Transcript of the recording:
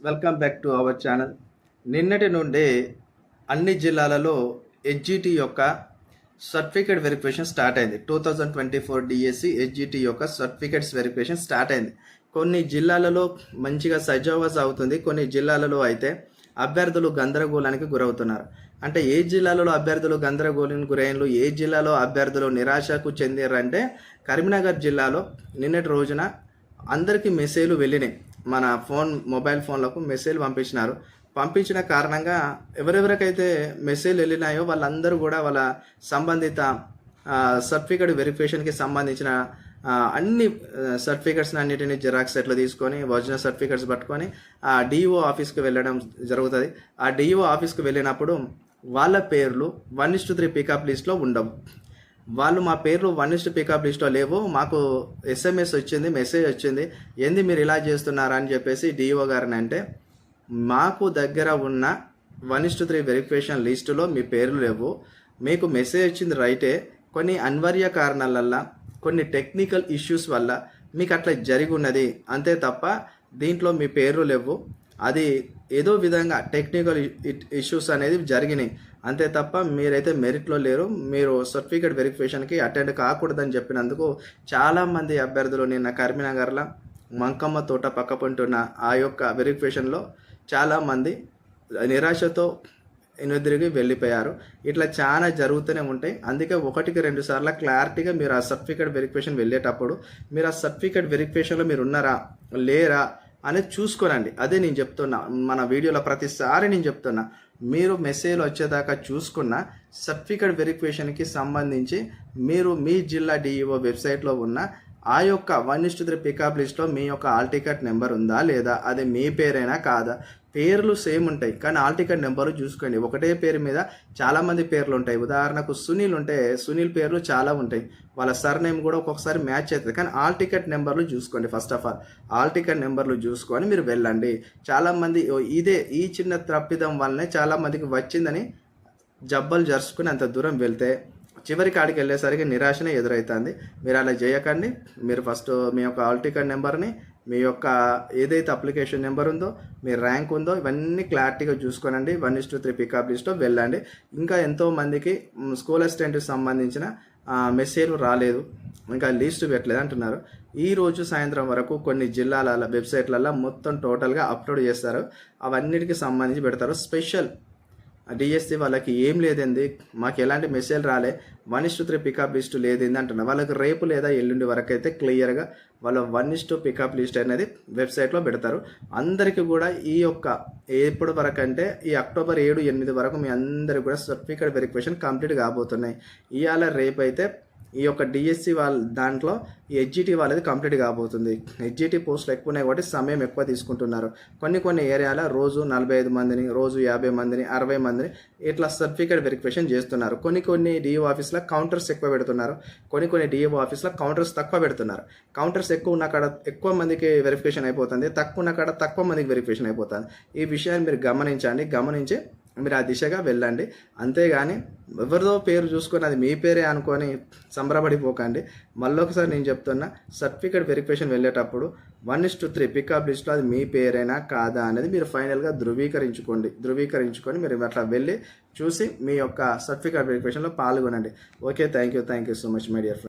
Welcome back to our channel. నిన్నటి నుండి అన్ని జిల్లాలలో హెచ్జిటి యొక్క సర్టిఫికేట్ వెరిఫికేషన్ స్టార్ట్ అయింది. 2024 డిఎస్సి హెచ్జిటి యొక్క సర్టిఫికేట్స్ వెరిఫికేషన్ స్టార్ట్ అయింది. కొన్ని జిల్లాలలో మంచిగా సజావుగా సాగుతుంది, కొన్ని జిల్లాలలో అయితే అభ్యర్థులు గందరగోళానికి గురవుతున్నారు. అంటే ఏ జిల్లాలలో అభ్యర్థులు గందరగోళానికి గురైనలు, ఏ జిల్లాలో అభ్యర్థులు నిరాశకు చెందారంటే కరీంనగర్ జిల్లాలో నిన్నటి రోజున అందరికీ మెసేజ్లు వెళ్ళినాయి. మన మొబైల్ ఫోన్లకు మెసేజ్ పంపించిన కారణంగా ఎవరెవరికైతే మెసేజ్ వెళ్ళినాయో వాళ్ళందరూ కూడా వాళ్ళ సంబంధిత సర్టిఫికేట్ వెరిఫికేషన్కి సంబంధించిన అన్ని సర్టిఫికేట్స్ అన్నిటిని జిరాక్స్ సెట్లు తీసుకొని ఒరిజినల్ సర్టిఫికేట్స్ పట్టుకొని ఆ డిఓ ఆఫీస్కి వెళ్ళడం జరుగుతుంది. ఆ డిఓ ఆఫీస్కి వెళ్ళినప్పుడు వాళ్ళ పేర్లు 1:3 పికప్ లిస్ట్లో ఉండవు. వాళ్ళు మా పేర్లు 1:3 పికప్ లిస్ట్లో లేవు, మాకు ఎస్ఎంఎస్ వచ్చింది, మెసేజ్ వచ్చింది, ఏంది మీరు ఇలా చేస్తున్నారా అని చెప్పేసి డిఓ గారిని అంటే, మాకు దగ్గర ఉన్న 1:3 వెరిఫికేషన్ లిస్టులో మీ పేర్లు లేవు, మీకు మెసేజ్ వచ్చింది రైటే, కొన్ని అనివార్య కారణాల వల్ల, కొన్ని టెక్నికల్ ఇష్యూస్ వల్ల మీకు అట్లా జరిగి ఉన్నది, అంతే తప్ప దీంట్లో మీ పేర్లు లేవు, అది ఏదో విధంగా టెక్నికల్ ఇష్యూస్ అనేది జరిగినాయి, అంతే తప్ప మీరైతే మెరిట్లో లేరు, మీరు సర్టిఫికేట్ వెరిఫికేషన్కి అటెండ్ కాకూడదని చెప్పినందుకు చాలామంది అభ్యర్థులు నిన్న కరీంనగర్లో మంకమ్మ తోట పక్కపంటున్న ఆ యొక్క వెరిఫికేషన్లో చాలామంది నిరాశతో ఎదురుగా వెళ్ళిపోయారు. ఇట్లా చాలా జరుగుతూనే ఉంటాయి. అందుకే 1-2 సార్లు క్లారిటీగా మీరు ఆ సర్టిఫికేట్ వెరిఫికేషన్ వెళ్ళేటప్పుడు మీరు ఆ సర్టిఫికేట్ వెరిఫికేషన్లో మీరు ఉన్నారా లేరా అనేది చూసుకోనండి. అదే నేను చెప్తున్నా, మన వీడియోలో ప్రతిసారి నేను చెప్తున్నా, మీరు మెసేజ్లు వచ్చేదాకా చూసుకున్న సర్టిఫికేట్ వెరిఫికేషన్కి సంబంధించి మీరు మీ జిల్లా డిఈఓ వెబ్సైట్లో ఉన్న ఆ యొక్క 1:3 పికప్ లిస్ట్లో మీ యొక్క ఆల్ టికెట్ నెంబర్ ఉందా లేదా, అది మీ పేరైనా కాదా, పేర్లు సేమ్ ఉంటాయి కానీ ఆల్ టికెట్ నెంబరు చూసుకోండి. ఒకటే పేరు మీద చాలామంది పేర్లు ఉంటాయి. ఉదాహరణకు సునీల్ ఉంటే సునీల్ పేర్లు చాలా ఉంటాయి, వాళ్ళ సర్నేమ్ కూడా ఒక్కొక్కసారి మ్యాచ్ అవుతుంది, కానీ ఆల్ టికెట్ నెంబర్లు చూసుకోండి. ఫస్ట్ ఆఫ్ ఆల్ టికెట్ నెంబర్లు చూసుకొని మీరు వెళ్ళండి. చాలామంది ఈ చిన్న తప్పిదం వల్లనే చాలామందికి వచ్చిందని జబ్బలు జరుచుకుని అంత దూరం వెళ్తే చివరికి ఆడికి వెళ్ళేసరికి నిరాశనే ఎదురవుతుంది. మీరు అలా చేయకండి. మీరు ఫస్ట్ మీ యొక్క ఆల్ టికెట్ నెంబర్ని, మీ యొక్క ఏదైతే అప్లికేషన్ నెంబర్ ఉందో, మీ ర్యాంక్ ఉందో, ఇవన్నీ క్లారిటీగా చూసుకోనండి. 1:3 పికప్ లిస్ట్లో వెళ్ళండి. ఇంకా ఎంతోమందికి స్కూల్ అసిస్టెంట్కి సంబంధించిన మెసేజ్లు రాలేదు, ఇంకా లిస్టు పెట్టలేదు అంటున్నారు. ఈరోజు సాయంత్రం వరకు కొన్ని జిల్లాల వెబ్సైట్లలో మొత్తం టోటల్గా అప్లోడ్ చేస్తారు, అవన్నిటికి సంబంధించి పెడతారు. స్పెషల్ డిఎస్సి వాళ్ళకి ఏం లేదండి, మాకు ఎలాంటి మెసేజ్ రాలే, 1:3 పికప్ లిస్ట్ లేదండి అంటున్నారు. వాళ్ళకి రేపు లేదా ఎల్లుండి వరకు అయితే క్లియర్గా వాళ్ళ 1:2 పికప్ లిస్ట్ అనేది వెబ్సైట్లో పెడతారు. అందరికీ కూడా ఈ యొక్క ఎప్పటి వరకు అంటే ఈ అక్టోబర్ 7-8 వరకు మీ అందరికీ కూడా సర్టిఫికేట్ వెరిఫికేషన్ కంప్లీట్ కాబోతున్నాయి. ఇవాళ రేపు అయితే ఈ యొక్క డిఎస్సి వాళ్ళ దాంట్లో ఈ హెచ్జిటి వాళ్ళది కంప్లీట్ కాబోతుంది. హెచ్జిటి పోస్టులు ఎక్కువ ఉన్నాయి కాబట్టి సమయం ఎక్కువ తీసుకుంటున్నారు. కొన్ని ఏరియాలో రోజు 45 మందిని, రోజు 50 మందిని, 60 మందిని ఇట్లా సర్టిఫికేట్ వెరిఫికేషన్ చేస్తున్నారు. కొన్ని డిఓ ఆఫీస్లో కౌంటర్స్ ఎక్కువ పెడుతున్నారు, కొన్ని డిఓ ఆఫీస్లో కౌంటర్స్ తక్కువ పెడుతున్నారు. కౌంటర్స్ ఎక్కువ ఉన్న కాడ ఎక్కువ మందికి వెరిఫికేషన్ అయిపోతుంది, తక్కువ ఉన్న కాడ తక్కువ మందికి వెరిఫికేషన్ అయిపోతుంది. ఈ విషయాన్ని మీరు గమనించి మీరు ఆ దిశగా వెళ్ళండి. అంతేగాని ఎవరిదో పేరు చూసుకొని అది మీ పేరే అనుకొని సంబరపడిపోకండి. మళ్ళొకసారి నేను చెప్తున్నా, సర్టిఫికేట్ వెరిఫికేషన్ వెళ్ళేటప్పుడు 1:3 పికప్ లిస్ట్లో అది మీ పేరేనా కాదా అనేది మీరు ఫైనల్గా ధృవీకరించుకొని మీరు అట్లా వెళ్ళి చూసి మీ యొక్క సర్టిఫికేట్ వెరిఫికేషన్లో పాల్గొనండి. Okay, thank you so much my dear friend.